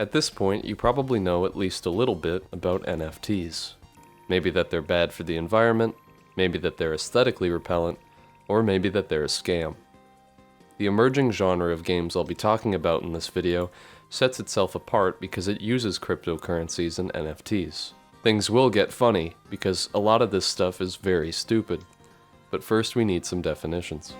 At this point, you probably know at least a little bit about NFTs. Maybe that they're bad for the environment, maybe that they're aesthetically repellent, or maybe that they're a scam. The emerging genre of games I'll be talking about in this video sets itself apart because it uses cryptocurrencies and NFTs. Things will get funny because a lot of this stuff is very stupid. But first we need some definitions.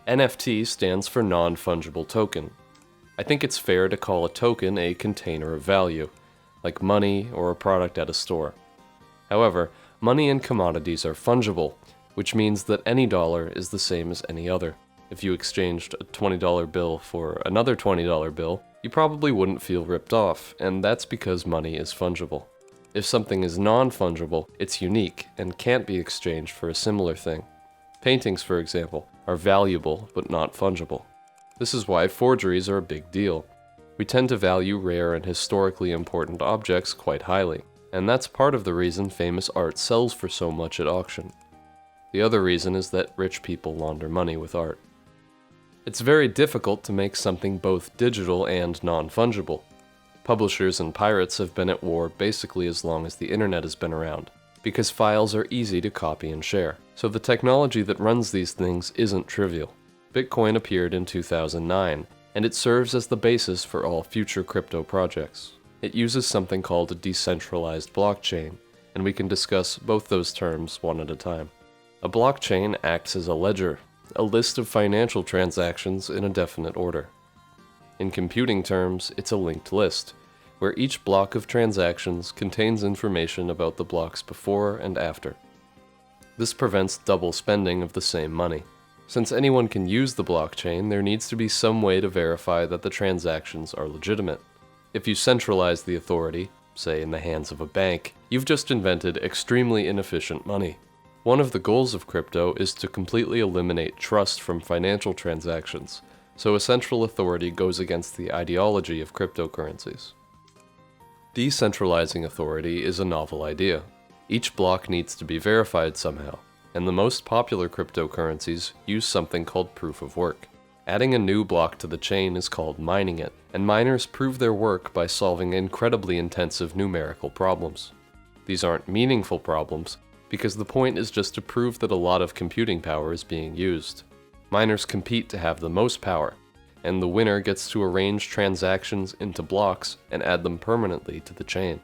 NFT stands for non-fungible token. I think it's fair to call a token a container of value, like money or a product at a store. However, money and commodities are fungible, which means that any dollar is the same as any other. If you exchanged a $20 bill for another $20 bill, you probably wouldn't feel ripped off, and that's because money is fungible. If something is non-fungible, it's unique and can't be exchanged for a similar thing. Paintings, for example, are valuable but not fungible. This is why forgeries are a big deal. We tend to value rare and historically important objects quite highly, and that's part of the reason famous art sells for so much at auction. The other reason is that rich people launder money with art. It's very difficult to make something both digital and non-fungible. Publishers and pirates have been at war basically as long as the internet has been around, because files are easy to copy and share. So the technology that runs these things isn't trivial. Bitcoin appeared in 2009, and it serves as the basis for all future crypto projects. It uses something called a decentralized blockchain, and we can discuss both those terms one at a time. A blockchain acts as a ledger, a list of financial transactions in a definite order. In computing terms, it's a linked list, where each block of transactions contains information about the blocks before and after. This prevents double spending of the same money. Since anyone can use the blockchain, there needs to be some way to verify that the transactions are legitimate. If you centralize the authority, say in the hands of a bank, you've just invented extremely inefficient money. One of the goals of crypto is to completely eliminate trust from financial transactions, so a central authority goes against the ideology of cryptocurrencies. Decentralizing authority is a novel idea. Each block needs to be verified somehow, and the most popular cryptocurrencies use something called proof of work. Adding a new block to the chain is called mining it, and miners prove their work by solving incredibly intensive numerical problems. These aren't meaningful problems, because the point is just to prove that a lot of computing power is being used. Miners compete to have the most power, and the winner gets to arrange transactions into blocks and add them permanently to the chain.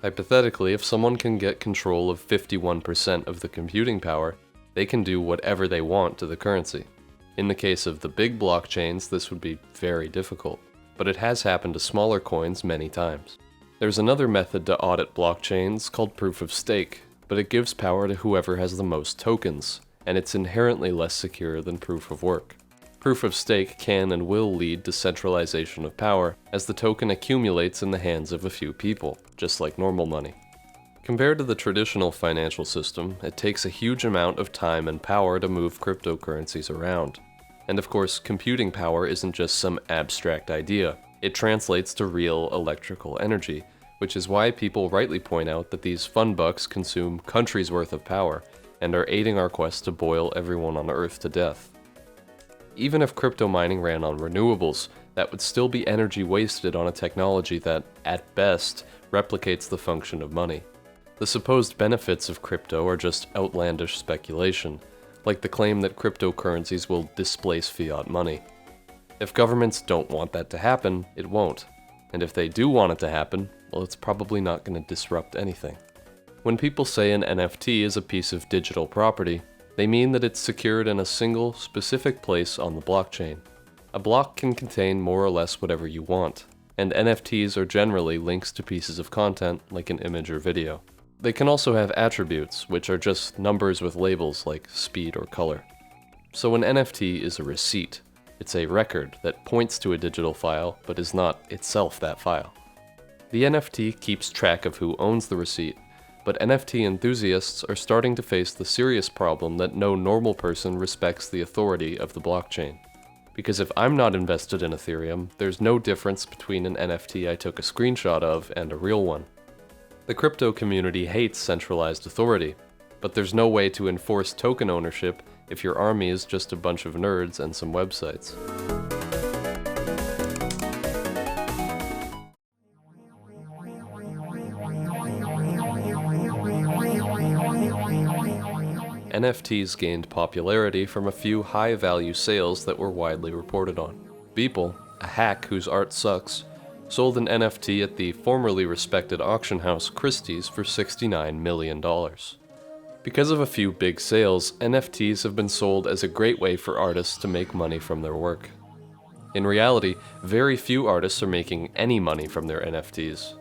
Hypothetically, if someone can get control of 51% of the computing power, they can do whatever they want to the currency. In the case of the big blockchains, this would be very difficult, but it has happened to smaller coins many times. There's another method to audit blockchains called proof of stake, but it gives power to whoever has the most tokens, and it's inherently less secure than proof of work. Proof of stake can and will lead to centralization of power as the token accumulates in the hands of a few people, just like normal money. Compared to the traditional financial system, it takes a huge amount of time and power to move cryptocurrencies around. And of course, computing power isn't just some abstract idea. It translates to real electrical energy, which is why people rightly point out that these fun bucks consume countries' worth of power and are aiding our quest to boil everyone on Earth to death. Even if crypto mining ran on renewables, that would still be energy wasted on a technology that, at best, replicates the function of money. The supposed benefits of crypto are just outlandish speculation, like the claim that cryptocurrencies will displace fiat money. If governments don't want that to happen, it won't. And if they do want it to happen, well, it's probably not going to disrupt anything. When people say an NFT is a piece of digital property, they mean that it's secured in a single, specific place on the blockchain. A block can contain more or less whatever you want, and NFTs are generally links to pieces of content like an image or video. They can also have attributes, which are just numbers with labels like speed or color. So an NFT is a receipt. It's a record that points to a digital file, but is not itself that file. The NFT keeps track of who owns the receipt, but NFT enthusiasts are starting to face the serious problem that no normal person respects the authority of the blockchain. Because if I'm not invested in Ethereum, there's no difference between an NFT I took a screenshot of and a real one. The crypto community hates centralized authority, but there's no way to enforce token ownership if your army is just a bunch of nerds and some websites. NFTs gained popularity from a few high-value sales that were widely reported on. Beeple, a hack whose art sucks, sold an NFT at the formerly respected auction house Christie's for $69 million. Because of a few big sales, NFTs have been sold as a great way for artists to make money from their work. In reality, very few artists are making any money from their NFTs.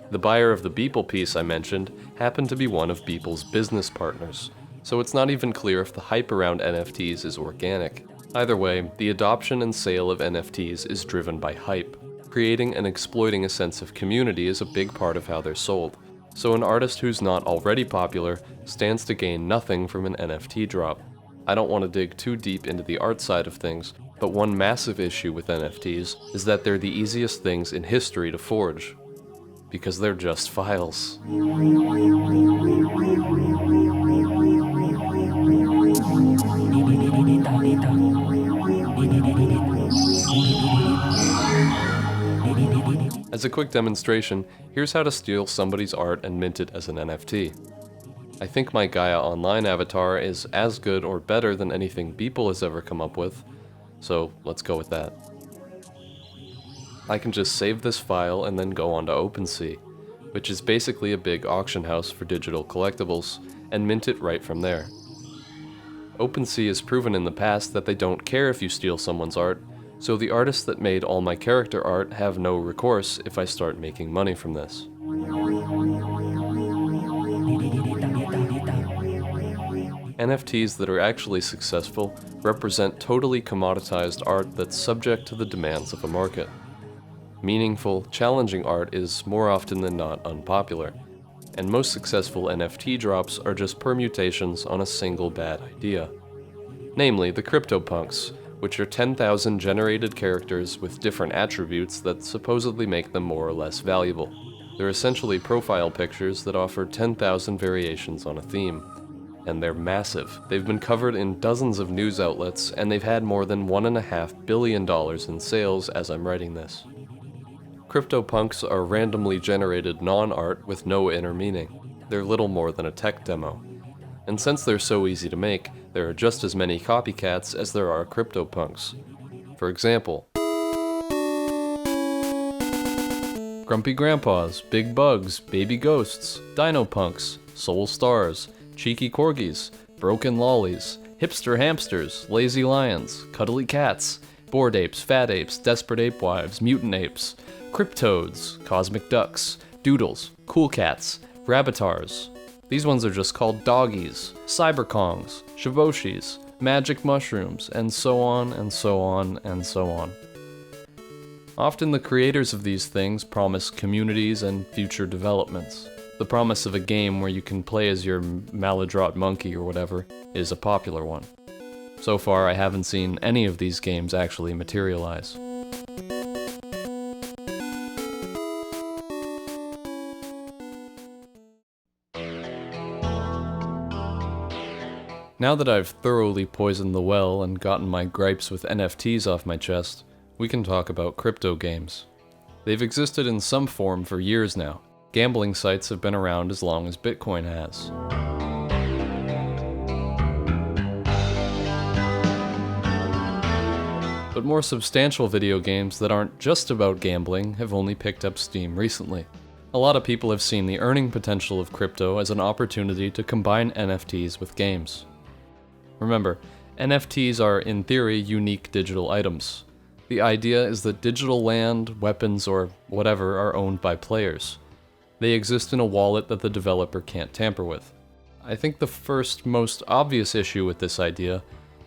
The buyer of the Beeple piece I mentioned happened to be one of Beeple's business partners, so it's not even clear if the hype around NFTs is organic. Either way, the adoption and sale of NFTs is driven by hype. Creating and exploiting a sense of community is a big part of how they're sold, so an artist who's not already popular stands to gain nothing from an NFT drop. I don't want to dig too deep into the art side of things, but one massive issue with NFTs is that they're the easiest things in history to forge, because they're just files. As a quick demonstration, here's how to steal somebody's art and mint it as an NFT. I think my Gaia Online avatar is as good or better than anything Beeple has ever come up with, so let's go with that. I can just save this file and then go on to OpenSea, which is basically a big auction house for digital collectibles, and mint it right from there. OpenSea has proven in the past that they don't care if you steal someone's art, so the artists that made all my character art have no recourse if I start making money from this. NFTs that are actually successful represent totally commoditized art that's subject to the demands of a market. Meaningful, challenging art is more often than not unpopular, and most successful NFT drops are just permutations on a single bad idea. Namely, the CryptoPunks, which are 10,000 generated characters with different attributes that supposedly make them more or less valuable. They're essentially profile pictures that offer 10,000 variations on a theme. And they're massive. They've been covered in dozens of news outlets, and they've had more than $1.5 billion in sales as I'm writing this. CryptoPunks are randomly generated non-art with no inner meaning. They're little more than a tech demo. And since they're so easy to make, there are just as many copycats as there are CryptoPunks. For example, Grumpy Grandpas, Big Bugs, Baby Ghosts, Dino Punks, Soul Stars, Cheeky Corgis, Broken Lollies, Hipster Hamsters, Lazy Lions, Cuddly Cats, Bored Apes, Fat Apes, Desperate Ape Wives, Mutant Apes, Cryptoads, Cosmic Ducks, Doodles, Cool Cats, Rabbitars. These ones are just called Doggies, Cyberkongs, Shiboshis, Magic Mushrooms, and so on and so on and so on. Often the creators of these things promise communities and future developments. The promise of a game where you can play as your maladroit monkey or whatever is a popular one. So far, I haven't seen any of these games actually materialize. Now that I've thoroughly poisoned the well and gotten my gripes with NFTs off my chest, we can talk about crypto games. They've existed in some form for years now. Gambling sites have been around as long as Bitcoin has. But more substantial video games that aren't just about gambling have only picked up steam recently. A lot of people have seen the earning potential of crypto as an opportunity to combine NFTs with games. Remember, NFTs are in theory unique digital items. The idea is that digital land, weapons, or whatever are owned by players. They exist in a wallet that the developer can't tamper with. I think the first, most obvious issue with this idea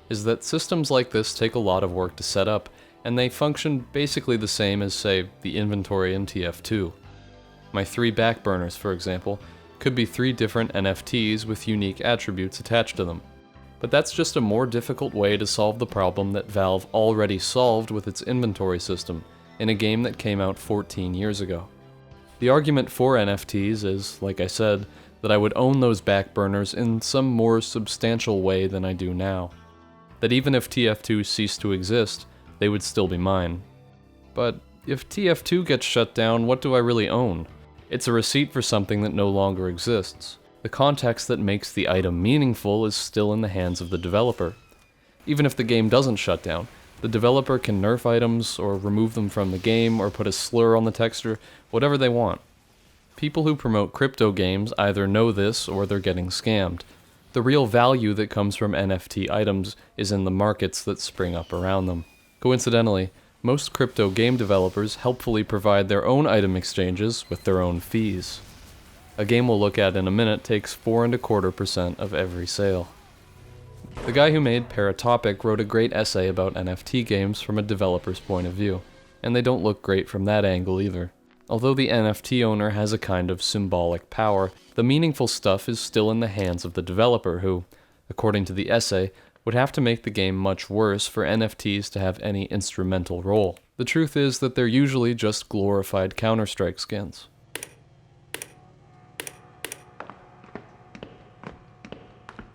is that systems like this take a lot of work to set up, and they function basically the same as, say, the inventory in TF2. My 3 backburners, for example, could be 3 different NFTs with unique attributes attached to them. But that's just a more difficult way to solve the problem that Valve already solved with its inventory system in a game that came out 14 years ago. The argument for NFTs is, like I said, that I would own those backburners in some more substantial way than I do now. That even if TF2 ceased to exist, they would still be mine. But if TF2 gets shut down, what do I really own? It's a receipt for something that no longer exists. The context that makes the item meaningful is still in the hands of the developer. Even if the game doesn't shut down, the developer can nerf items, or remove them from the game, or put a slur on the texture, whatever they want. People who promote crypto games either know this, or they're getting scammed. The real value that comes from NFT items is in the markets that spring up around them. Coincidentally, most crypto game developers helpfully provide their own item exchanges with their own fees. A game we'll look at in a minute takes 4.25% of every sale. The guy who made Paratopic wrote a great essay about NFT games from a developer's point of view, and they don't look great from that angle either. Although the NFT owner has a kind of symbolic power, the meaningful stuff is still in the hands of the developer who, according to the essay, would have to make the game much worse for NFTs to have any instrumental role. The truth is that they're usually just glorified Counter-Strike skins.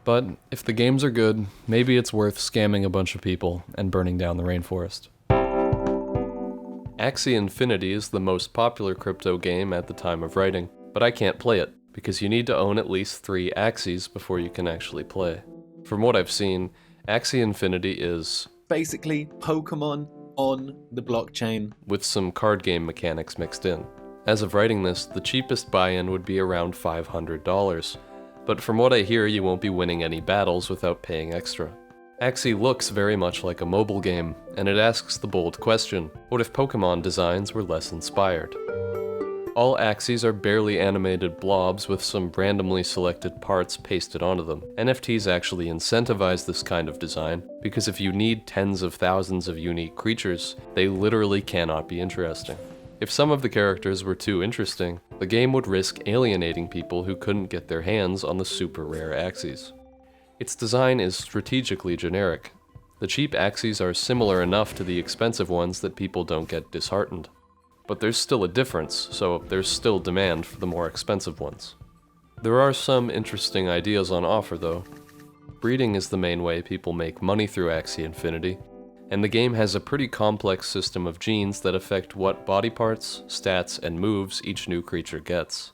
But if the games are good, maybe it's worth scamming a bunch of people and burning down the rainforest. Axie Infinity is the most popular crypto game at the time of writing, but I can't play it, because you need to own at least 3 Axies before you can actually play. From what I've seen, Axie Infinity is basically Pokemon on the blockchain, with some card game mechanics mixed in. As of writing this, the cheapest buy-in would be around $500, but from what I hear, you won't be winning any battles without paying extra. Axie looks very much like a mobile game, and it asks the bold question, what if Pokemon designs were less inspired? All Axies are barely animated blobs with some randomly selected parts pasted onto them. NFTs actually incentivize this kind of design, because if you need tens of thousands of unique creatures, they literally cannot be interesting. If some of the characters were too interesting, the game would risk alienating people who couldn't get their hands on the super rare Axies. Its design is strategically generic. The cheap Axies are similar enough to the expensive ones that people don't get disheartened. But there's still a difference, so there's still demand for the more expensive ones. There are some interesting ideas on offer though. Breeding is the main way people make money through Axie Infinity, and the game has a pretty complex system of genes that affect what body parts, stats, and moves each new creature gets.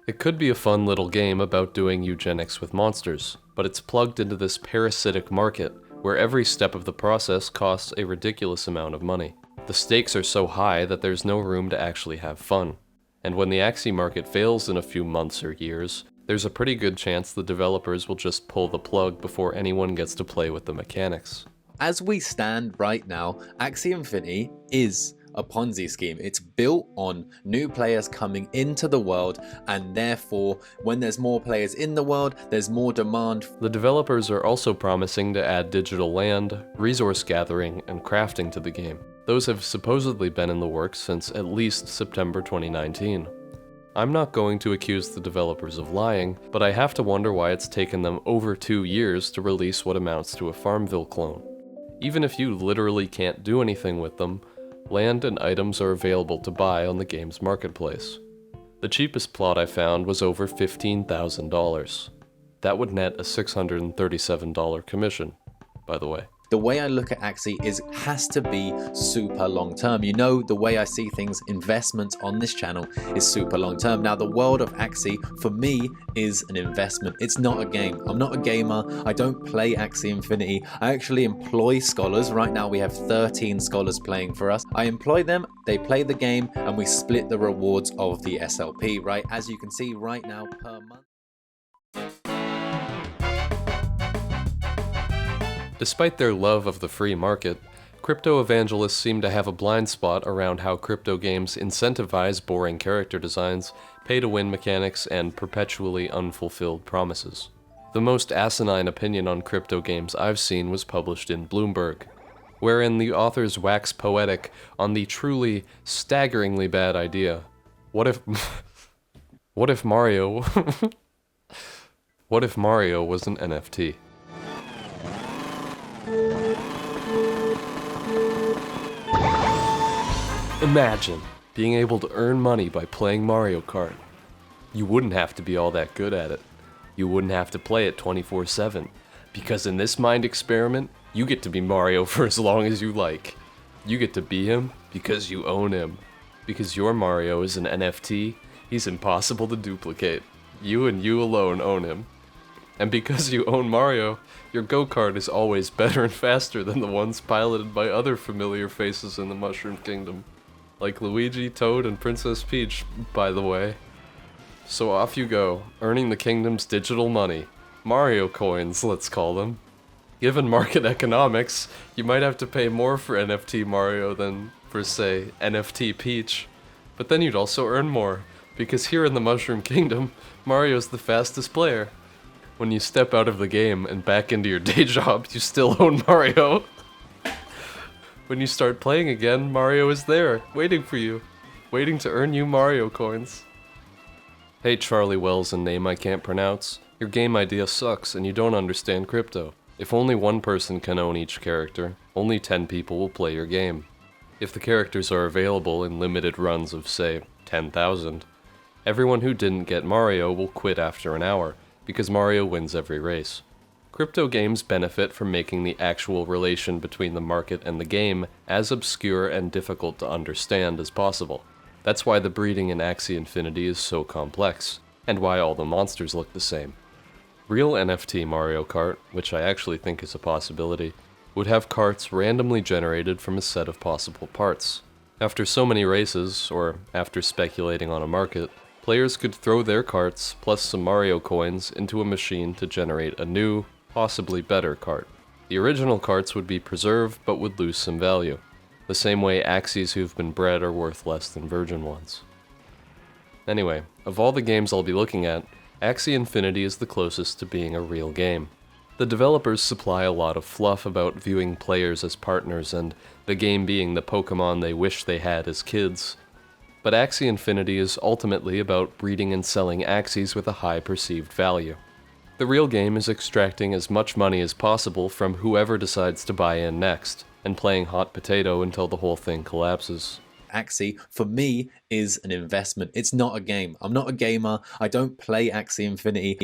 It could be a fun little game about doing eugenics with monsters, but it's plugged into this parasitic market where every step of the process costs a ridiculous amount of money. The stakes are so high that there's no room to actually have fun, and when the Axie market fails in a few months or years, there's a pretty good chance the developers will just pull the plug before anyone gets to play with the mechanics. As we stand right now, Axie Infinity is a Ponzi scheme. It's built on new players coming into the world, and therefore, when there's more players in the world, there's more demand. The developers are also promising to add digital land, resource gathering, and crafting to the game. Those have supposedly been in the works since at least September 2019. I'm not going to accuse the developers of lying, but I have to wonder why it's taken them over 2 years to release what amounts to a Farmville clone. Even if you literally can't do anything with them, land and items are available to buy on the game's marketplace. The cheapest plot I found was over $15,000. That would net a $637 commission, by the way. The way I look at Axie has to be super long term. You know, the way I see things, investments on this channel is super long term. Now, the world of Axie for me is an investment. It's not a game. I'm not a gamer. I don't play Axie Infinity. I actually employ scholars. Right now we have 13 scholars playing for us. I employ them, they play the game, and we split the rewards of the SLP, right? As you can see right now per month. Despite their love of the free market, crypto evangelists seem to have a blind spot around how crypto games incentivize boring character designs, pay-to-win mechanics, and perpetually unfulfilled promises. The most asinine opinion on crypto games I've seen was published in Bloomberg, wherein the authors wax poetic on the truly, staggeringly bad idea. What if Mario was an NFT? Imagine being able to earn money by playing Mario Kart. You wouldn't have to be all that good at it. You wouldn't have to play it 24/7. Because in this mind experiment, you get to be Mario for as long as you like. You get to be him because you own him. Because your Mario is an NFT, he's impossible to duplicate. You and you alone own him. And because you own Mario, your go-kart is always better and faster than the ones piloted by other familiar faces in the Mushroom Kingdom. Like Luigi, Toad, and Princess Peach, by the way. So off you go, earning the kingdom's digital money. Mario coins, let's call them. Given market economics, you might have to pay more for NFT Mario than for, say, NFT Peach. But then you'd also earn more, because here in the Mushroom Kingdom, Mario's the fastest player. When you step out of the game and back into your day job, you still own Mario. When you start playing again, Mario is there, waiting for you, waiting to earn you Mario coins. Hey Charlie Wells and name I can't pronounce, your game idea sucks and you don't understand crypto. If only one person can own each character, only 10 people will play your game. If the characters are available in limited runs of, say, 10,000, everyone who didn't get Mario will quit after an hour, because Mario wins every race. Crypto games benefit from making the actual relation between the market and the game as obscure and difficult to understand as possible. That's why the breeding in Axie Infinity is so complex, and why all the monsters look the same. Real NFT Mario Kart, which I actually think is a possibility, would have carts randomly generated from a set of possible parts. After so many races, or after speculating on a market, players could throw their carts plus some Mario coins into a machine to generate a new, possibly better cart. The original carts would be preserved but would lose some value, the same way Axies who've been bred are worth less than virgin ones. Anyway, of all the games I'll be looking at, Axie Infinity is the closest to being a real game. The developers supply a lot of fluff about viewing players as partners and the game being the Pokemon they wish they had as kids. But Axie Infinity is ultimately about breeding and selling Axies with a high perceived value. The real game is extracting as much money as possible from whoever decides to buy in next, and playing hot potato until the whole thing collapses. Axie, for me, is an investment. It's not a game. I'm not a gamer. I don't play Axie Infinity.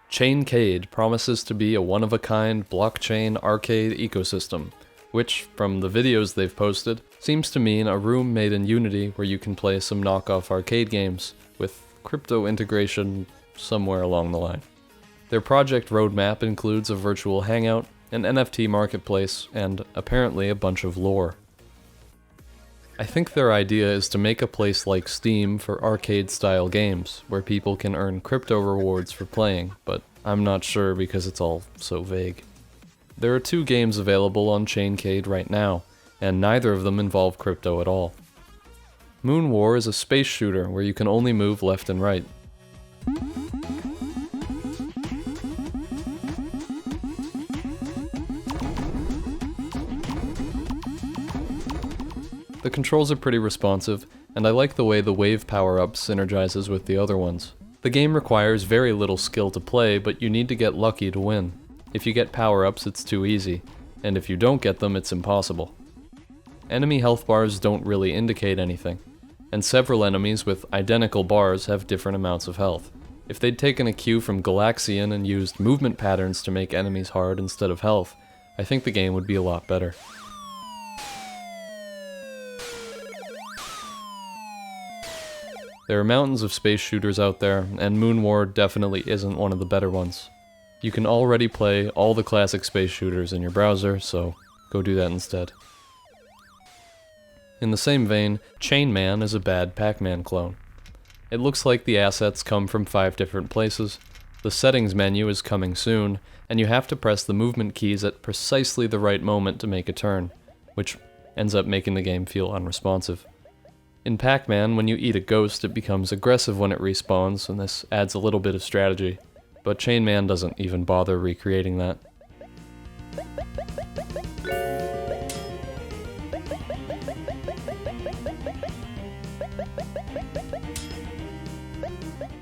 Chaincade promises to be a one-of-a-kind blockchain arcade ecosystem, which, from the videos they've posted, seems to mean a room made in Unity where you can play some knockoff arcade games, with crypto integration somewhere along the line. Their project roadmap includes a virtual hangout, an NFT marketplace, and apparently a bunch of lore. I think their idea is to make a place like Steam for arcade-style games, where people can earn crypto rewards for playing, but I'm not sure because it's all so vague. There are 2 games available on Chaincade right now, and neither of them involve crypto at all. Moon War is a space shooter where you can only move left and right. The controls are pretty responsive, and I like the way the wave power-up synergizes with the other ones. The game requires very little skill to play, but you need to get lucky to win. If you get power-ups, it's too easy, and if you don't get them, it's impossible. Enemy health bars don't really indicate anything, and several enemies with identical bars have different amounts of health. If they'd taken a cue from Galaxian and used movement patterns to make enemies hard instead of health, I think the game would be a lot better. There are mountains of space shooters out there, and Moon War definitely isn't one of the better ones. You can already play all the classic space shooters in your browser, so go do that instead. In the same vein, Chain Man is a bad Pac-Man clone. It looks like the assets come from 5 different places, the settings menu is coming soon, and you have to press the movement keys at precisely the right moment to make a turn, which ends up making the game feel unresponsive. In Pac-Man, when you eat a ghost, it becomes aggressive when it respawns, and this adds a little bit of strategy, but Chain Man doesn't even bother recreating that.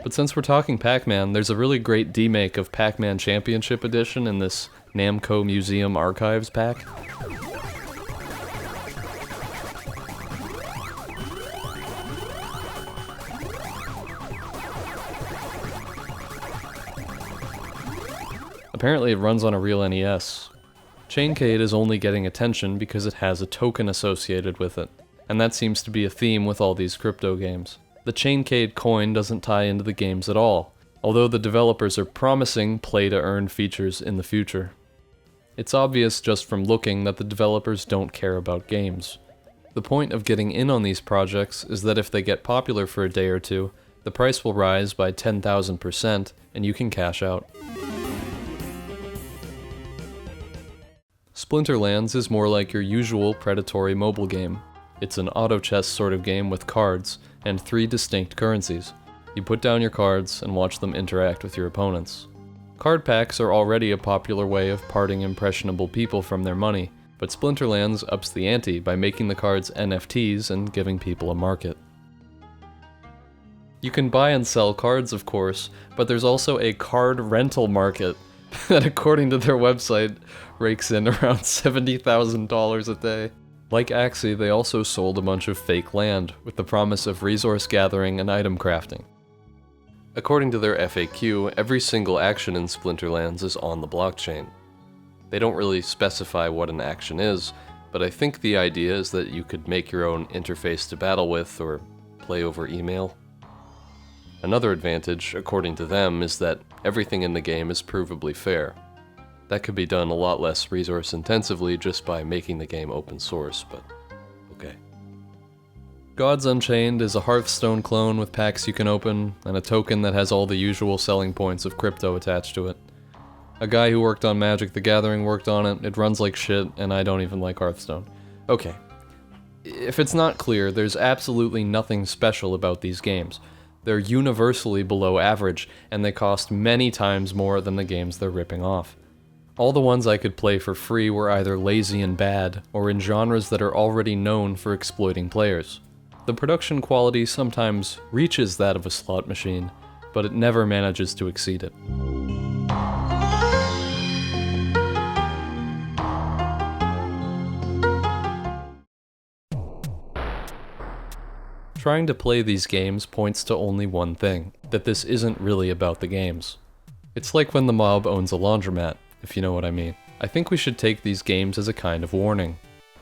But since we're talking Pac-Man, there's a really great demake of Pac-Man Championship Edition in this Namco Museum Archives pack. Apparently it runs on a real NES. Chaincade is only getting attention because it has a token associated with it, and that seems to be a theme with all these crypto games. The Chaincade coin doesn't tie into the games at all, although the developers are promising play-to-earn features in the future. It's obvious just from looking that the developers don't care about games. The point of getting in on these projects is that if they get popular for a day or two, the price will rise by 10,000% and you can cash out. Splinterlands is more like your usual predatory mobile game. It's an auto chess sort of game with cards and 3 distinct currencies. You put down your cards and watch them interact with your opponents. Card packs are already a popular way of parting impressionable people from their money, but Splinterlands ups the ante by making the cards NFTs and giving people a market. You can buy and sell cards, of course, but there's also a card rental market that, according to their website, rakes in around $70,000 a day. Like Axie, they also sold a bunch of fake land, with the promise of resource gathering and item crafting. According to their FAQ, every single action in Splinterlands is on the blockchain. They don't really specify what an action is, but I think the idea is that you could make your own interface to battle with, or play over email. Another advantage, according to them, is that everything in the game is provably fair. That could be done a lot less resource intensively just by making the game open source, but okay. Gods Unchained is a Hearthstone clone with packs you can open, and a token that has all the usual selling points of crypto attached to it. A guy who worked on Magic the Gathering worked on it, it runs like shit, and I don't even like Hearthstone. Okay. If it's not clear, there's absolutely nothing special about these games. They're universally below average, and they cost many times more than the games they're ripping off. All the ones I could play for free were either lazy and bad, or in genres that are already known for exploiting players. The production quality sometimes reaches that of a slot machine, but it never manages to exceed it. Trying to play these games points to only one thing, that this isn't really about the games. It's like when the mob owns a laundromat, if you know what I mean. I think we should take these games as a kind of warning.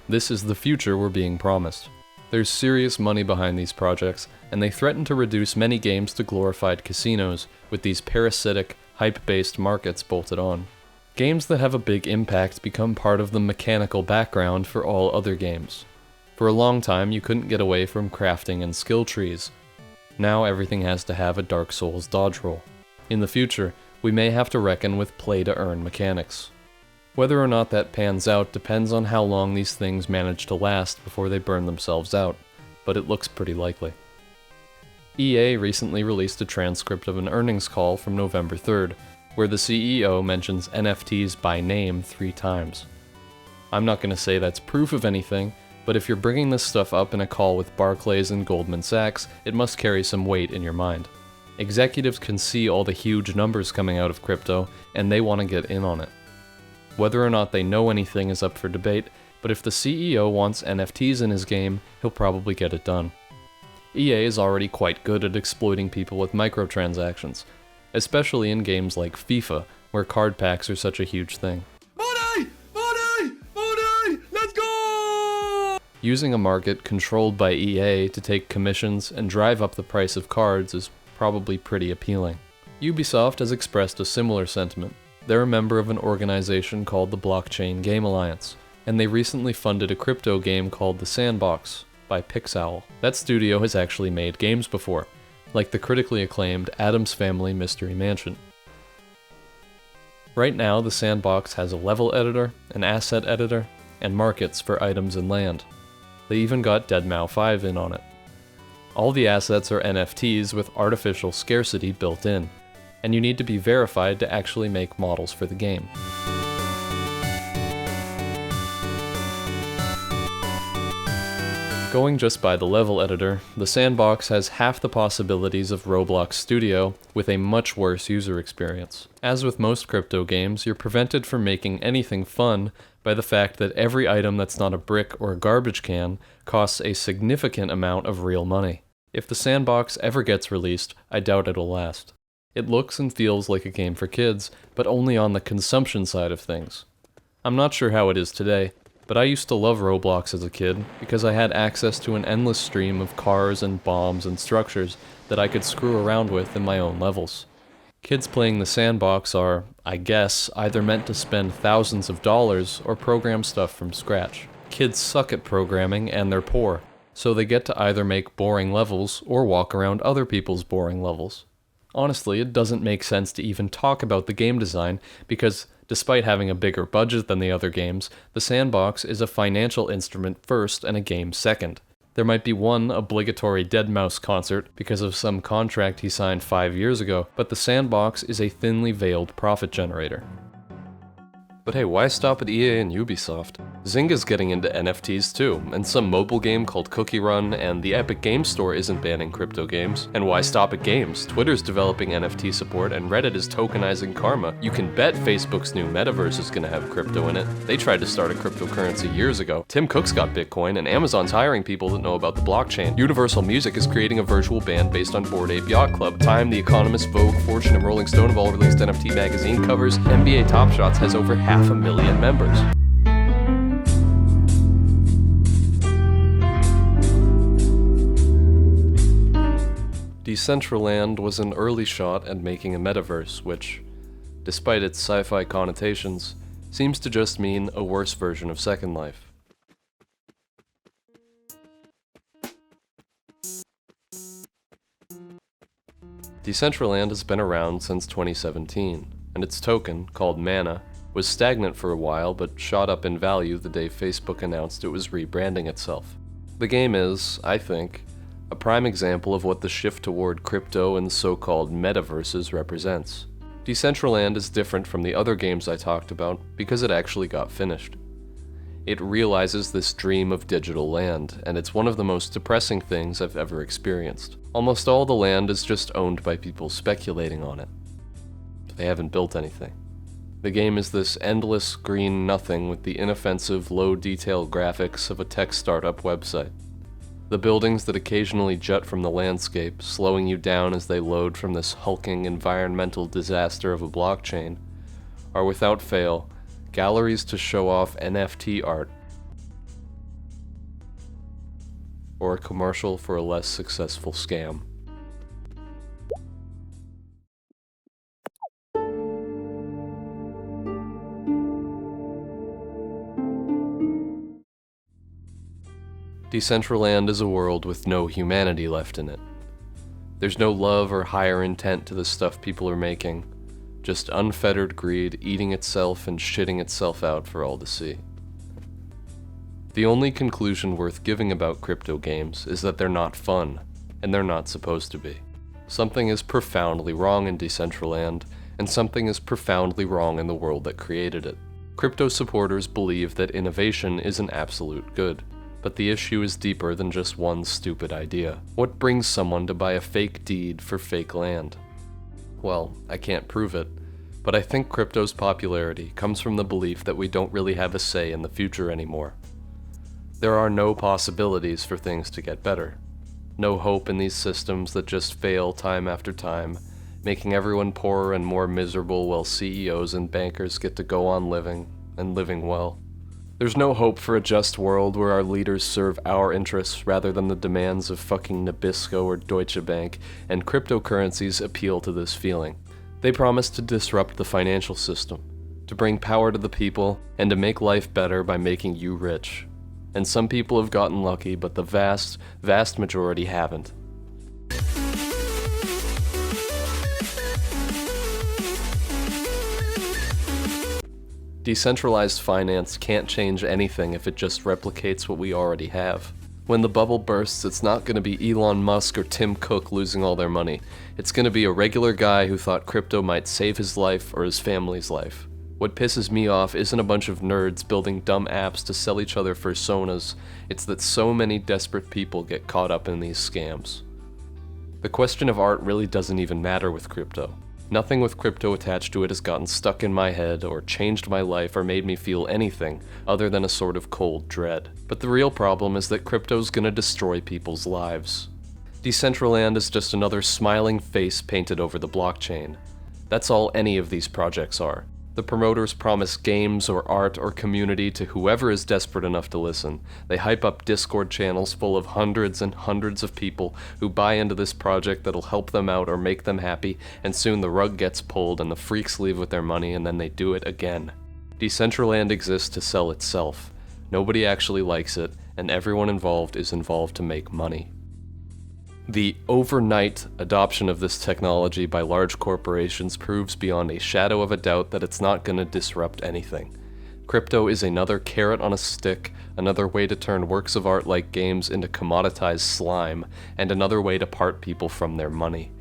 This is the future we're being promised. There's serious money behind these projects, and they threaten to reduce many games to glorified casinos, with these parasitic, hype-based markets bolted on. Games that have a big impact become part of the mechanical background for all other games. For a long time, you couldn't get away from crafting and skill trees. Now everything has to have a Dark Souls dodge roll. In the future, we may have to reckon with play-to-earn mechanics. Whether or not that pans out depends on how long these things manage to last before they burn themselves out, but it looks pretty likely. EA recently released a transcript of an earnings call from November 3rd, where the CEO mentions NFTs by name 3 times. I'm not going to say that's proof of anything, but if you're bringing this stuff up in a call with Barclays and Goldman Sachs, it must carry some weight in your mind. Executives can see all the huge numbers coming out of crypto, and they want to get in on it. Whether or not they know anything is up for debate, but if the CEO wants NFTs in his game, he'll probably get it done. EA is already quite good at exploiting people with microtransactions, especially in games like FIFA, where card packs are such a huge thing. Money! Money! Money! Let's go! Using a market controlled by EA to take commissions and drive up the price of cards is probably pretty appealing. Ubisoft has expressed a similar sentiment. They're a member of an organization called the Blockchain Game Alliance, and they recently funded a crypto game called The Sandbox by Pixowl. That studio has actually made games before, like the critically acclaimed Addams Family Mystery Mansion. Right now, The Sandbox has a level editor, an asset editor, and markets for items and land. They even got Deadmau 5 in on it. All the assets are NFTs with artificial scarcity built in, and you need to be verified to actually make models for the game. Going just by the level editor, the sandbox has half the possibilities of Roblox Studio with a much worse user experience. As with most crypto games, you're prevented from making anything fun by the fact that every item that's not a brick or a garbage can costs a significant amount of real money. If the sandbox ever gets released, I doubt it'll last. It looks and feels like a game for kids, but only on the consumption side of things. I'm not sure how it is today, but I used to love Roblox as a kid because I had access to an endless stream of cars and bombs and structures that I could screw around with in my own levels. Kids playing the sandbox are, I guess, either meant to spend thousands of dollars or program stuff from scratch. Kids suck at programming and they're poor, so they get to either make boring levels or walk around other people's boring levels. Honestly, it doesn't make sense to even talk about the game design because, despite having a bigger budget than the other games, the sandbox is a financial instrument first and a game second. There might be one obligatory deadmau5 concert because of some contract he signed 5 years ago, but the sandbox is a thinly veiled profit generator. But hey, why stop at EA and Ubisoft? Zynga's getting into NFTs too, and some mobile game called Cookie Run, and the Epic Games Store isn't banning crypto games. And why stop at games? Twitter's developing NFT support, and Reddit is tokenizing karma. You can bet Facebook's new metaverse is gonna have crypto in it. They tried to start a cryptocurrency years ago. Tim Cook's got Bitcoin, and Amazon's hiring people that know about the blockchain. Universal Music is creating a virtual band based on Bored Ape Yacht Club. Time, The Economist, Vogue, Fortune, and Rolling Stone have all released NFT magazine covers. NBA Top Shots has over 500,000 members. Decentraland was an early shot at making a metaverse, which, despite its sci-fi connotations, seems to just mean a worse version of Second Life. Decentraland has been around since 2017, and its token, called Mana, was stagnant for a while but shot up in value the day Facebook announced it was rebranding itself. The game is, I think, a prime example of what the shift toward crypto and so-called metaverses represents. Decentraland is different from the other games I talked about because it actually got finished. It realizes this dream of digital land, and it's one of the most depressing things I've ever experienced. Almost all the land is just owned by people speculating on it. They haven't built anything. The game is this endless green nothing with the inoffensive, low-detail graphics of a tech startup website. The buildings that occasionally jut from the landscape, slowing you down as they load from this hulking environmental disaster of a blockchain, are without fail galleries to show off NFT art, or a commercial for a less successful scam. Decentraland is a world with no humanity left in it. There's no love or higher intent to the stuff people are making, just unfettered greed eating itself and shitting itself out for all to see. The only conclusion worth giving about crypto games is that they're not fun, and they're not supposed to be. Something is profoundly wrong in Decentraland, and something is profoundly wrong in the world that created it. Crypto supporters believe that innovation is an absolute good. But the issue is deeper than just one stupid idea. What brings someone to buy a fake deed for fake land? Well, I can't prove it, but I think crypto's popularity comes from the belief that we don't really have a say in the future anymore. There are no possibilities for things to get better. No hope in these systems that just fail time after time, making everyone poorer and more miserable while CEOs and bankers get to go on living, and living well. There's no hope for a just world where our leaders serve our interests rather than the demands of fucking Nabisco or Deutsche Bank, and cryptocurrencies appeal to this feeling. They promise to disrupt the financial system, to bring power to the people, and to make life better by making you rich. And some people have gotten lucky, but the vast, vast majority haven't. Decentralized finance can't change anything if it just replicates what we already have. When the bubble bursts, it's not going to be Elon Musk or Tim Cook losing all their money. It's going to be a regular guy who thought crypto might save his life or his family's life. What pisses me off isn't a bunch of nerds building dumb apps to sell each other personas, it's that so many desperate people get caught up in these scams. The question of art really doesn't even matter with crypto. Nothing with crypto attached to it has gotten stuck in my head or changed my life or made me feel anything other than a sort of cold dread. But the real problem is that crypto's gonna destroy people's lives. Decentraland is just another smiling face painted over the blockchain. That's all any of these projects are. The promoters promise games or art or community to whoever is desperate enough to listen. They hype up Discord channels full of hundreds and hundreds of people who buy into this project that'll help them out or make them happy, and soon the rug gets pulled and the freaks leave with their money and then they do it again. Decentraland exists to sell itself. Nobody actually likes it, and everyone involved is involved to make money. The overnight adoption of this technology by large corporations proves beyond a shadow of a doubt that it's not going to disrupt anything. Crypto is another carrot on a stick, another way to turn works of art like games into commoditized slime, and another way to part people from their money.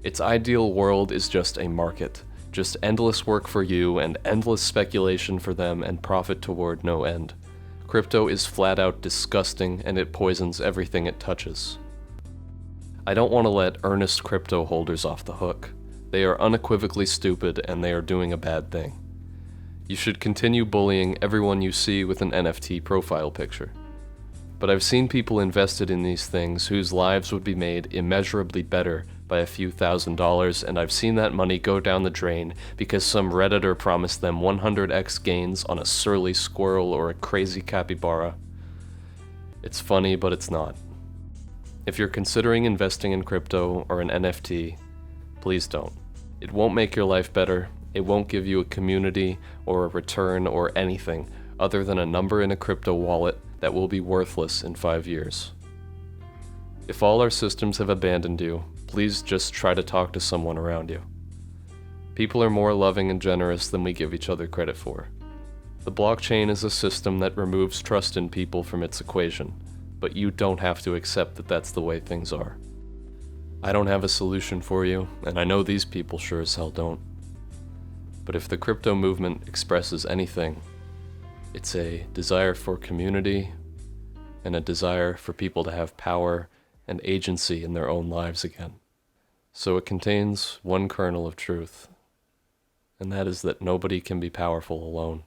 Its ideal world is just a market, just endless work for you and endless speculation for them and profit toward no end. Crypto is flat out disgusting, and it poisons everything it touches. I don't want to let earnest crypto holders off the hook. They are unequivocally stupid and they are doing a bad thing. You should continue bullying everyone you see with an NFT profile picture. But I've seen people invested in these things whose lives would be made immeasurably better by a few $1,000s, and I've seen that money go down the drain because some Redditor promised them 100x gains on a surly squirrel or a crazy capybara. It's funny, but it's not. If you're considering investing in crypto or an NFT, please don't. It won't make your life better, it won't give you a community or a return or anything other than a number in a crypto wallet that will be worthless in 5 years. If all our systems have abandoned you, please just try to talk to someone around you. People are more loving and generous than we give each other credit for. The blockchain is a system that removes trust in people from its equation, but you don't have to accept that that's the way things are. I don't have a solution for you, and I know these people sure as hell don't. But if the crypto movement expresses anything, it's a desire for community and a desire for people to have power and agency in their own lives again. So it contains one kernel of truth, and that is that nobody can be powerful alone.